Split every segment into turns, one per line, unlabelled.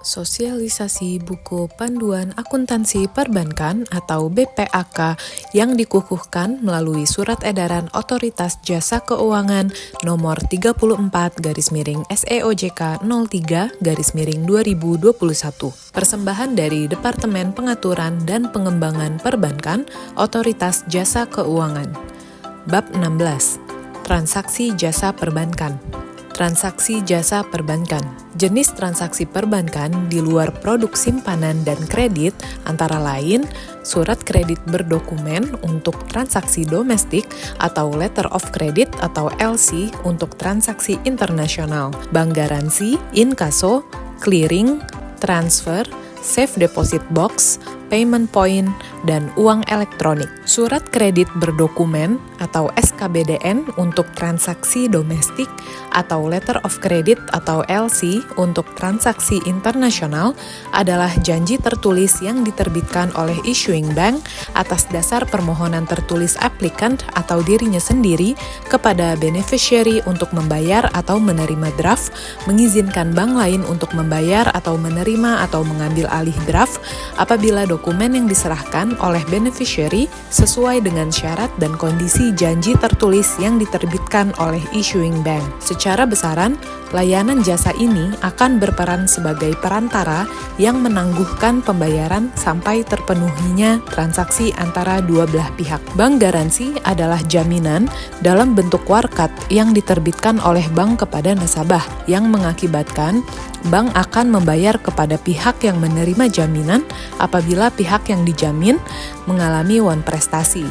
Sosialisasi buku panduan akuntansi perbankan atau BPAK yang dikukuhkan melalui Surat Edaran Otoritas Jasa Keuangan nomor 34/SEOJK 03/2021. Persembahan dari Departemen Pengaturan dan Pengembangan Perbankan Otoritas Jasa Keuangan. Bab 16. Transaksi Jasa Perbankan. Transaksi jasa perbankan. Jenis transaksi perbankan di luar produk simpanan dan kredit antara lain surat kredit berdokumen untuk transaksi domestik atau letter of credit atau LC untuk transaksi internasional, bank garansi, inkaso, clearing, transfer, safe deposit box, payment point, dan uang elektronik. Surat kredit berdokumen atau SKBDN untuk transaksi domestik atau letter of credit atau LC untuk transaksi internasional adalah janji tertulis yang diterbitkan oleh issuing bank atas dasar permohonan tertulis applicant atau dirinya sendiri kepada beneficiary untuk membayar atau menerima draft, mengizinkan bank lain untuk membayar atau menerima atau mengambil alih draft apabila dokumen yang diserahkan oleh beneficiary sesuai dengan syarat dan kondisi janji tertulis yang diterbitkan oleh issuing bank. Secara besaran, layanan jasa ini akan berperan sebagai perantara yang menangguhkan pembayaran sampai terpenuhinya transaksi antara dua belah pihak. Bank garansi adalah jaminan dalam bentuk warkat yang diterbitkan oleh bank kepada nasabah yang mengakibatkan bank akan membayar kepada pihak yang menerima jaminan apabila pihak yang dijamin mengalami wan prestasi.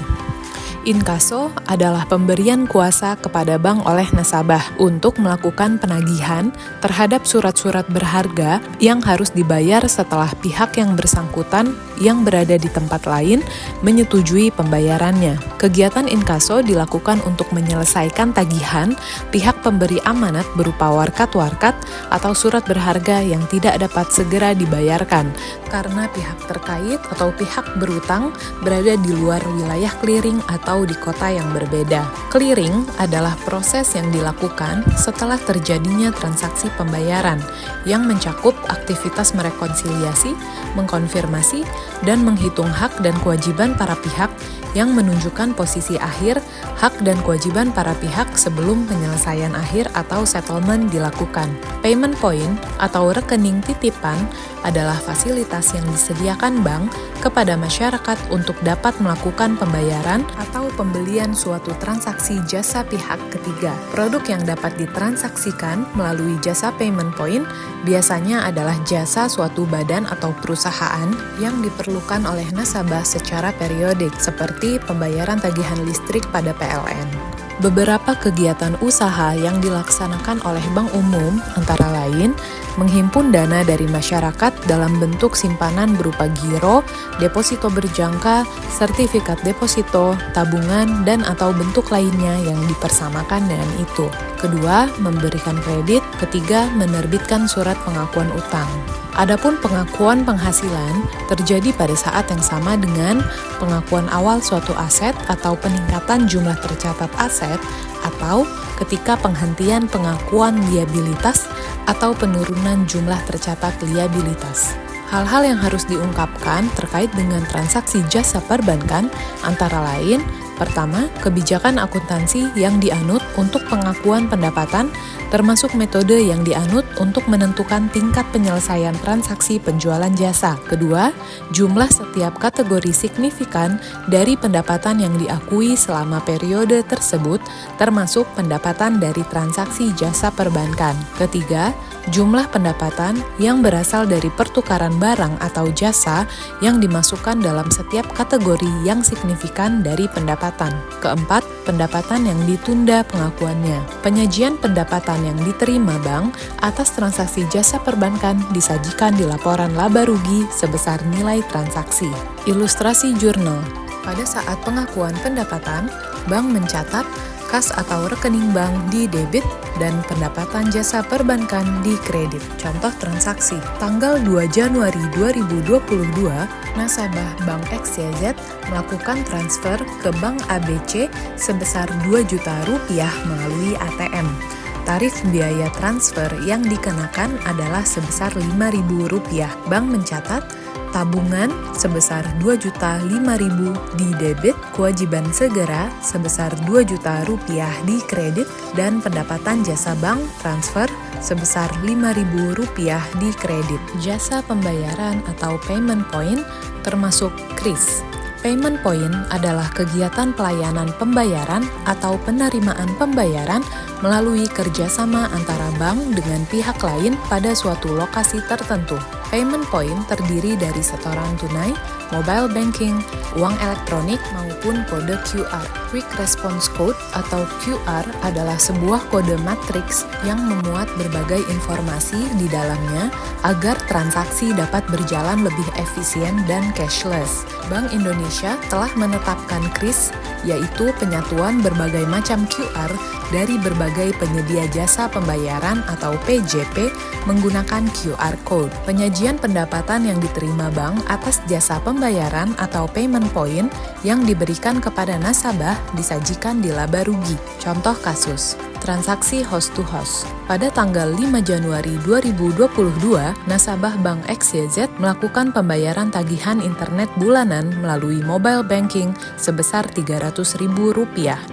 Inkaso adalah pemberian kuasa kepada bank oleh nasabah untuk melakukan penagihan terhadap surat-surat berharga yang harus dibayar setelah pihak yang bersangkutan yang berada di tempat lain menyetujui pembayarannya. Kegiatan inkaso dilakukan untuk menyelesaikan tagihan pihak pemberi amanat berupa warkat-warkat atau surat berharga yang tidak dapat segera dibayarkan karena pihak terkait atau pihak berutang berada di luar wilayah clearing atau di kota yang berbeda. Clearing adalah proses yang dilakukan setelah terjadinya transaksi pembayaran yang mencakup aktivitas merekonsiliasi, mengkonfirmasi, dan menghitung hak dan kewajiban para pihak yang menunjukkan posisi akhir, hak dan kewajiban para pihak sebelum penyelesaian akhir atau settlement dilakukan. Payment point atau rekening titipan adalah fasilitas yang disediakan bank kepada masyarakat untuk dapat melakukan pembayaran atau pembelian suatu transaksi jasa pihak ketiga. Produk yang dapat ditransaksikan melalui jasa payment point biasanya adalah jasa suatu badan atau perusahaan yang diperlukan oleh nasabah secara periodik, seperti pembayaran tagihan listrik pada PLN. Beberapa kegiatan usaha yang dilaksanakan oleh bank umum antara lain menghimpun dana dari masyarakat dalam bentuk simpanan berupa giro, deposito berjangka, sertifikat deposito, tabungan, dan atau bentuk lainnya yang dipersamakan dengan itu. Kedua, memberikan kredit. Ketiga, menerbitkan surat pengakuan utang. Adapun pengakuan penghasilan terjadi pada saat yang sama dengan pengakuan awal suatu aset atau peningkatan jumlah tercatat aset atau ketika penghentian pengakuan liabilitas atau penurunan jumlah tercatat liabilitas. Hal-hal yang harus diungkapkan terkait dengan transaksi jasa perbankan antara lain: pertama, kebijakan akuntansi yang dianut untuk pengakuan pendapatan, termasuk metode yang dianut untuk menentukan tingkat penyelesaian transaksi penjualan jasa. Kedua, jumlah setiap kategori signifikan dari pendapatan yang diakui selama periode tersebut, termasuk pendapatan dari transaksi jasa perbankan. Ketiga, jumlah pendapatan yang berasal dari pertukaran barang atau jasa yang dimasukkan dalam setiap kategori yang signifikan dari pendapatan. Keempat, pendapatan yang ditunda pengakuannya. Penyajian pendapatan yang diterima bank atas transaksi jasa perbankan disajikan di laporan laba rugi sebesar nilai transaksi. Ilustrasi jurnal. Pada saat pengakuan pendapatan, bank mencatat kas atau rekening bank di debit dan pendapatan jasa perbankan di kredit. Contoh transaksi, tanggal 2 Januari 2022, nasabah Bank XYZ melakukan transfer ke Bank ABC sebesar Rp2 juta melalui ATM. Tarif biaya transfer yang dikenakan adalah sebesar Rp5.000. Bank mencatat tabungan sebesar Rp2.005.000 di debit, kewajiban segera sebesar Rp2 juta di kredit, dan pendapatan jasa bank transfer sebesar Rp5.000 di kredit. Jasa pembayaran atau payment point termasuk KRIS. Payment point adalah kegiatan pelayanan pembayaran atau penerimaan pembayaran melalui kerjasama antara bank dengan pihak lain pada suatu lokasi tertentu. Payment point terdiri dari setoran tunai, mobile banking, uang elektronik, maupun kode QR. Quick Response Code atau QR adalah sebuah kode matriks yang memuat berbagai informasi di dalamnya agar transaksi dapat berjalan lebih efisien dan cashless. Bank Indonesia telah menetapkan KRIS, yaitu penyatuan berbagai macam QR dari berbagai penyedia jasa pembayaran atau PJP menggunakan QR Code. Penyajian pendapatan yang diterima bank atas jasa pembayaran atau payment point yang diberikan kepada nasabah disajikan di laba rugi. Contoh kasus, transaksi host to host. Pada tanggal 5 Januari 2022, nasabah Bank XYZ melakukan pembayaran tagihan internet bulanan melalui mobile banking sebesar Rp300.000.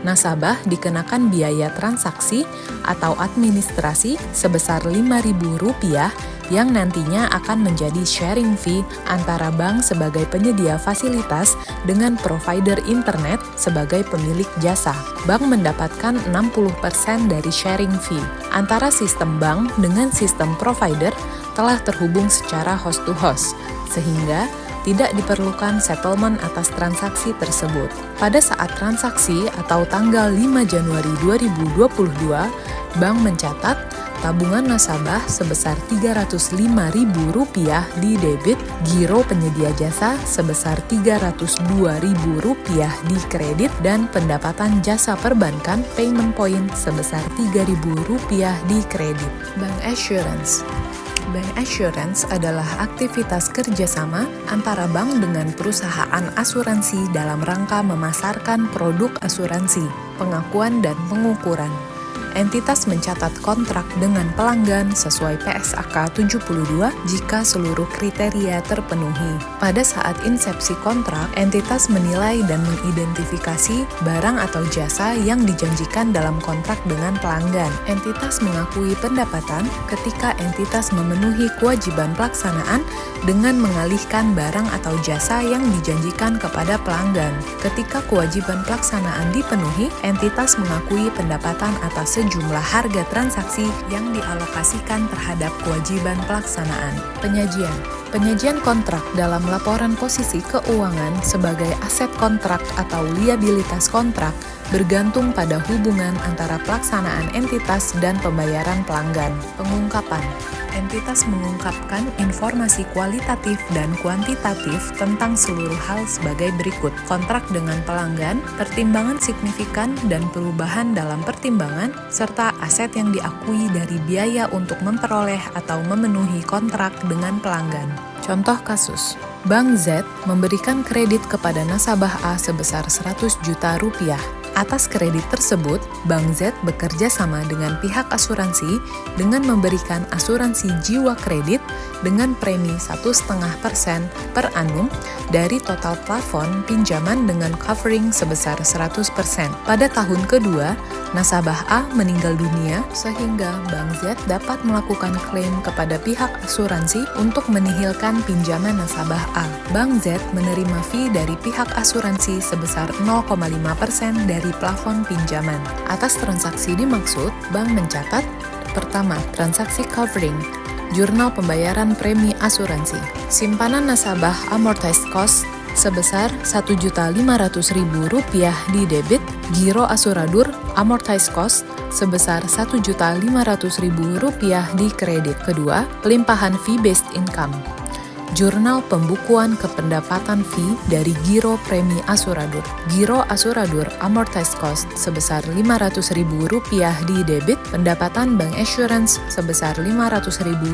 Nasabah dikenakan biaya transaksi atau administrasi sebesar Rp5.000 yang nantinya akan menjadi sharing fee antara bank sebagai penyedia fasilitas dengan provider internet sebagai pemilik jasa. Bank mendapatkan 60% dari sharing fee. Antara sistem bank dengan sistem provider telah terhubung secara host to host, sehingga tidak diperlukan settlement atas transaksi tersebut. Pada saat transaksi atau tanggal 5 Januari 2022, bank mencatat tabungan nasabah sebesar Rp305.000 di debit, giro penyedia jasa sebesar Rp302.000 di kredit, dan pendapatan jasa perbankan payment point sebesar Rp3.000 di kredit. Bank Assurance. Bank Assurance adalah aktivitas kerjasama antara bank dengan perusahaan asuransi dalam rangka memasarkan produk asuransi, pengakuan dan pengukuran. Entitas mencatat kontrak dengan pelanggan sesuai PSAK 72 jika seluruh kriteria terpenuhi. Pada saat insepsi kontrak, entitas menilai dan mengidentifikasi barang atau jasa yang dijanjikan dalam kontrak dengan pelanggan. Entitas mengakui pendapatan ketika entitas memenuhi kewajiban pelaksanaan dengan mengalihkan barang atau jasa yang dijanjikan kepada pelanggan. Ketika kewajiban pelaksanaan dipenuhi, entitas mengakui pendapatan atas sejumlah harga transaksi yang dialokasikan terhadap kewajiban pelaksanaan. Penyajian kontrak dalam laporan posisi keuangan sebagai aset kontrak atau liabilitas kontrak bergantung pada hubungan antara pelaksanaan entitas dan pembayaran pelanggan. Pengungkapan. Entitas mengungkapkan informasi kualitatif dan kuantitatif tentang seluruh hal sebagai berikut: kontrak dengan pelanggan, pertimbangan signifikan dan perubahan dalam pertimbangan, serta aset yang diakui dari biaya untuk memperoleh atau memenuhi kontrak dengan pelanggan. Contoh kasus, Bank Z memberikan kredit kepada nasabah A sebesar Rp100 juta. Atas kredit tersebut, Bank Z bekerja sama dengan pihak asuransi dengan memberikan asuransi jiwa kredit dengan premi 1,5% per annum dari total plafon pinjaman dengan covering sebesar 100%. Pada tahun kedua, nasabah A meninggal dunia sehingga Bank Z dapat melakukan klaim kepada pihak asuransi untuk menihilkan pinjaman nasabah A. Bank Z menerima fee dari pihak asuransi sebesar 0,5% dari plafon pinjaman. Atas transaksi dimaksud, bank mencatat: pertama, transaksi covering, jurnal pembayaran premi asuransi, simpanan nasabah amortized cost sebesar Rp1.500.000 di debit, giro asuradur amortized cost sebesar Rp1.500.000 di kredit. Kedua, pelimpahan fee-based income. Jurnal Pembukuan Kependapatan Fee dari Giro Premi Asuradur. Giro Asuradur Amortized Cost sebesar Rp500.000 di debit, pendapatan Bank Assurance sebesar Rp500.000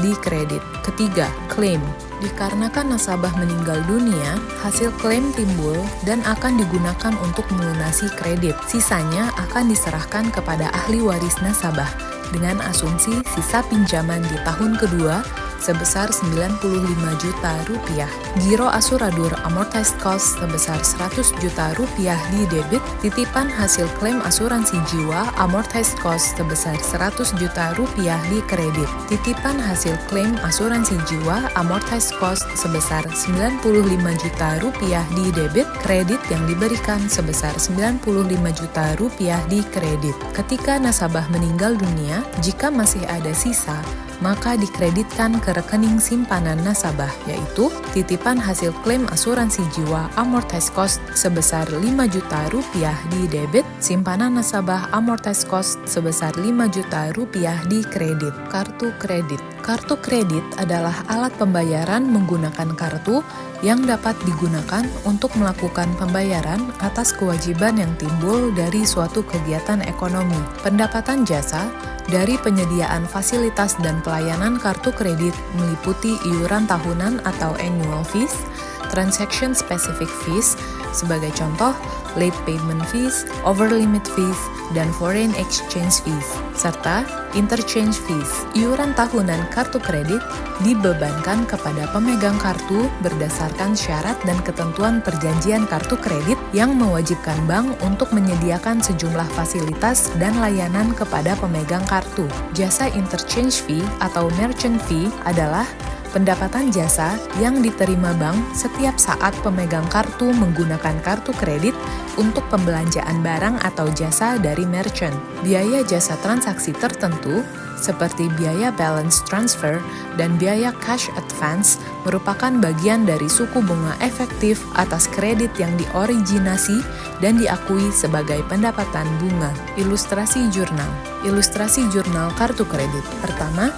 di kredit. Ketiga, klaim. Dikarenakan nasabah meninggal dunia, hasil klaim timbul dan akan digunakan untuk melunasi kredit. Sisanya akan diserahkan kepada ahli waris nasabah dengan asumsi sisa pinjaman di tahun kedua sebesar Rp95 juta. Giro Asuradur Amortized Cost sebesar Rp100 juta di debit, titipan hasil klaim asuransi jiwa Amortized Cost sebesar Rp100 juta di kredit. Titipan hasil klaim asuransi jiwa Amortized Cost sebesar Rp95 juta di debit, kredit yang diberikan sebesar Rp95 juta di kredit. Ketika nasabah meninggal dunia, jika masih ada sisa, maka dikreditkan ke rekening simpanan nasabah, yaitu titipan hasil klaim asuransi jiwa Amortized Cost sebesar Rp5 juta di debit, simpanan nasabah Amortized Cost sebesar Rp5 juta di kredit. Kartu kredit. Kartu kredit adalah alat pembayaran menggunakan kartu yang dapat digunakan untuk melakukan pembayaran atas kewajiban yang timbul dari suatu kegiatan ekonomi. Pendapatan jasa dari penyediaan fasilitas dan pelayanan kartu kredit meliputi iuran tahunan atau annual fees, transaction specific fees, sebagai contoh late payment fees, over limit fees, dan foreign exchange fees, serta interchange fees. Iuran tahunan kartu kredit dibebankan kepada pemegang kartu berdasarkan syarat dan ketentuan perjanjian kartu kredit yang mewajibkan bank untuk menyediakan sejumlah fasilitas dan layanan kepada pemegang kartu. Jasa interchange fee atau merchant fee adalah pendapatan jasa yang diterima bank setiap saat pemegang kartu menggunakan kartu kredit untuk pembelanjaan barang atau jasa dari merchant. Biaya jasa transaksi tertentu seperti biaya balance transfer dan biaya cash advance merupakan bagian dari suku bunga efektif atas kredit yang dioriginasi dan diakui sebagai pendapatan bunga. Ilustrasi jurnal. Ilustrasi jurnal kartu kredit. Pertama,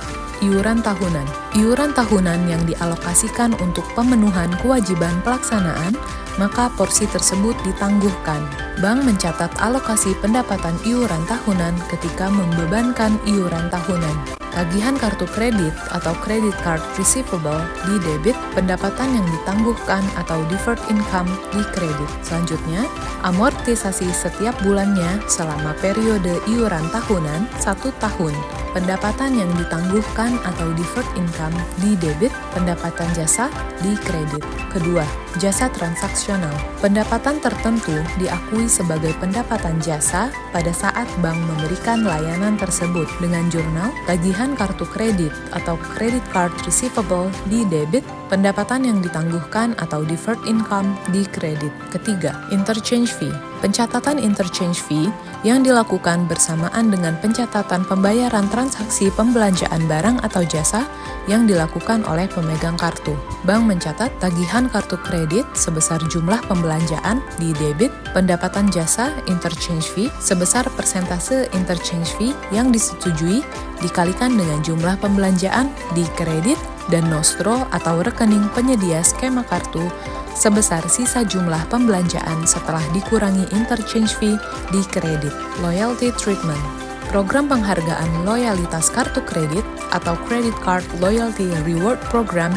iuran tahunan. Iuran tahunan yang dialokasikan untuk pemenuhan kewajiban pelaksanaan, maka porsi tersebut ditangguhkan. Bank mencatat alokasi pendapatan iuran tahunan ketika membebankan iuran tahunan. Tagihan kartu kredit atau credit card receivable di debit, pendapatan yang ditangguhkan atau deferred income di kredit. Selanjutnya, amortisasi setiap bulannya selama periode iuran tahunan 1 tahun. Pendapatan yang ditangguhkan atau deferred income di debit, pendapatan jasa di kredit. Kedua, jasa transaksional. Pendapatan tertentu diakui sebagai pendapatan jasa pada saat bank memberikan layanan tersebut. Dengan jurnal, tagihan kartu kredit atau credit card receivable di debit, pendapatan yang ditangguhkan atau deferred income di kredit. Ketiga, interchange fee. Pencatatan interchange fee yang dilakukan bersamaan dengan pencatatan pembayaran transaksi pembelanjaan barang atau jasa yang dilakukan oleh pemegang kartu. Bank mencatat tagihan kartu kredit sebesar jumlah pembelanjaan di debit, pendapatan jasa interchange fee sebesar persentase interchange fee yang disetujui dikalikan dengan jumlah pembelanjaan di kredit, dan nostro atau rekening penyedia skema kartu sebesar sisa jumlah pembelanjaan setelah dikurangi interchange fee di kredit. Loyalty treatment. Program penghargaan loyalitas kartu kredit atau Credit Card Loyalty Reward Program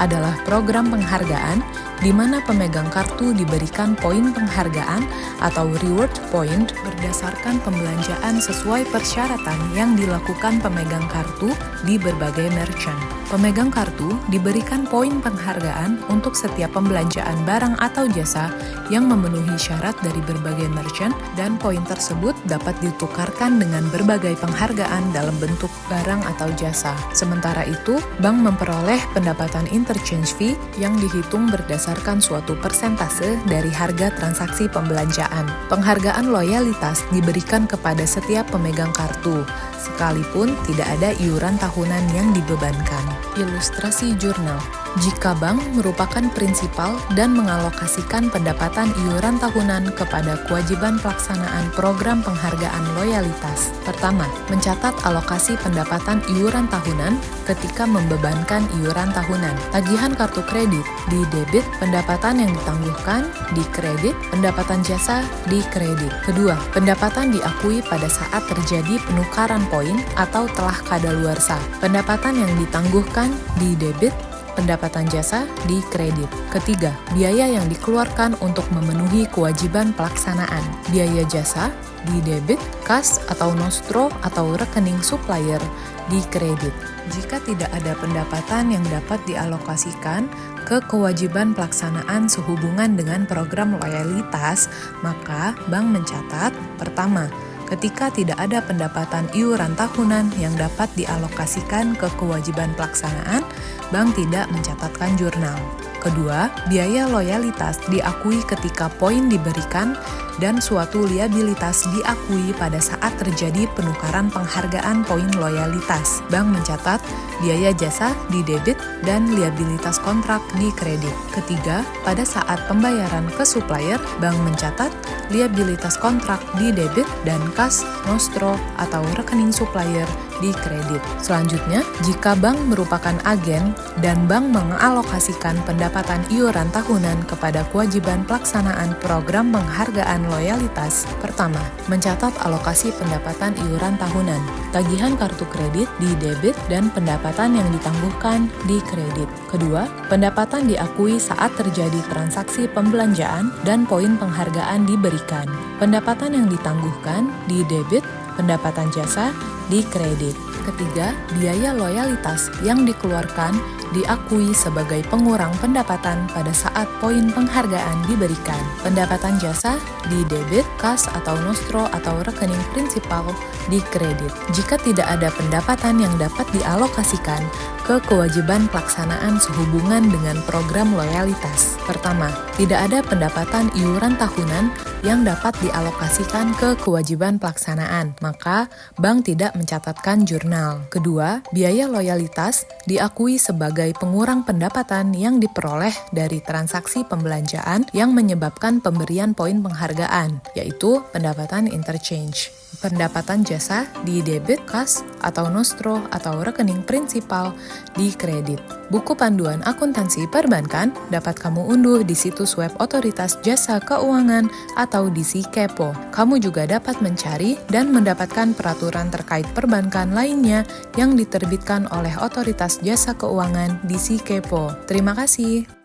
adalah program penghargaan di mana pemegang kartu diberikan poin penghargaan atau reward point berdasarkan pembelanjaan sesuai persyaratan yang dilakukan pemegang kartu di berbagai merchant. Pemegang kartu diberikan poin penghargaan untuk setiap pembelanjaan barang atau jasa yang memenuhi syarat dari berbagai merchant, dan poin tersebut dapat ditukarkan dengan berbagai penghargaan dalam bentuk barang atau jasa. Sementara itu, bank memperoleh pendapatan interchange fee yang dihitung berdasarkan suatu persentase dari harga transaksi pembelanjaan. Penghargaan loyalitas diberikan kepada setiap pemegang kartu, sekalipun tidak ada iuran tahunan yang dibebankan. Ilustrasi jurnal. Jika bank merupakan prinsipal dan mengalokasikan pendapatan iuran tahunan kepada kewajiban pelaksanaan program penghargaan loyalitas. Pertama, mencatat alokasi pendapatan iuran tahunan ketika membebankan iuran tahunan. Tagihan kartu kredit di debit, pendapatan yang ditangguhkan di kredit, pendapatan jasa di kredit. Kedua, pendapatan diakui pada saat terjadi penukaran poin atau telah kadaluarsa. Pendapatan yang ditangguhkan di debit, pendapatan jasa di kredit. Ketiga, biaya yang dikeluarkan untuk memenuhi kewajiban pelaksanaan. Biaya jasa di debit, kas atau nostro atau rekening supplier di kredit. Jika tidak ada pendapatan yang dapat dialokasikan ke kewajiban pelaksanaan sehubungan dengan program loyalitas, maka bank mencatat, pertama, ketika tidak ada pendapatan iuran tahunan yang dapat dialokasikan ke kewajiban pelaksanaan, bank tidak mencatatkan jurnal. Kedua, biaya loyalitas diakui ketika poin diberikan dan suatu liabilitas diakui pada saat terjadi penukaran penghargaan poin loyalitas. Bank mencatat biaya jasa di debit dan liabilitas kontrak di kredit. Ketiga, pada saat pembayaran ke supplier, bank mencatat liabilitas kontrak di debit dan kas, nostro, atau rekening supplier di kredit. Selanjutnya, jika bank merupakan agen dan bank mengalokasikan pendapatan iuran tahunan kepada kewajiban pelaksanaan program penghargaan loyalitas, pertama, mencatat alokasi pendapatan iuran tahunan, tagihan kartu kredit di debit dan pendapatan yang ditangguhkan di kredit. Kedua, pendapatan diakui saat terjadi transaksi pembelanjaan dan poin penghargaan diberikan. Pendapatan yang ditangguhkan di debit, pendapatan jasa di kredit. Ketiga, biaya loyalitas yang dikeluarkan diakui sebagai pengurang pendapatan pada saat poin penghargaan diberikan. Pendapatan jasa di debit, kas atau nostro atau rekening prinsipal di kredit. Jika tidak ada pendapatan yang dapat dialokasikan ke kewajiban pelaksanaan sehubungan dengan program loyalitas. Pertama, tidak ada pendapatan iuran tahunan yang dapat dialokasikan ke kewajiban pelaksanaan, maka bank tidak mencatatkan jurnal. Kedua, biaya loyalitas diakui sebagai pengurang pendapatan yang diperoleh dari transaksi pembelanjaan yang menyebabkan pemberian poin penghargaan, yaitu pendapatan interchange. Pendapatan jasa di debit, kas, atau nostro, atau rekening prinsipal di kredit. Buku panduan akuntansi perbankan dapat kamu unduh di situs web Otoritas Jasa Keuangan atau di SiKepo. Kamu juga dapat mencari dan mendapatkan peraturan terkait perbankan lainnya yang diterbitkan oleh Otoritas Jasa Keuangan di SiKepo. Terima kasih.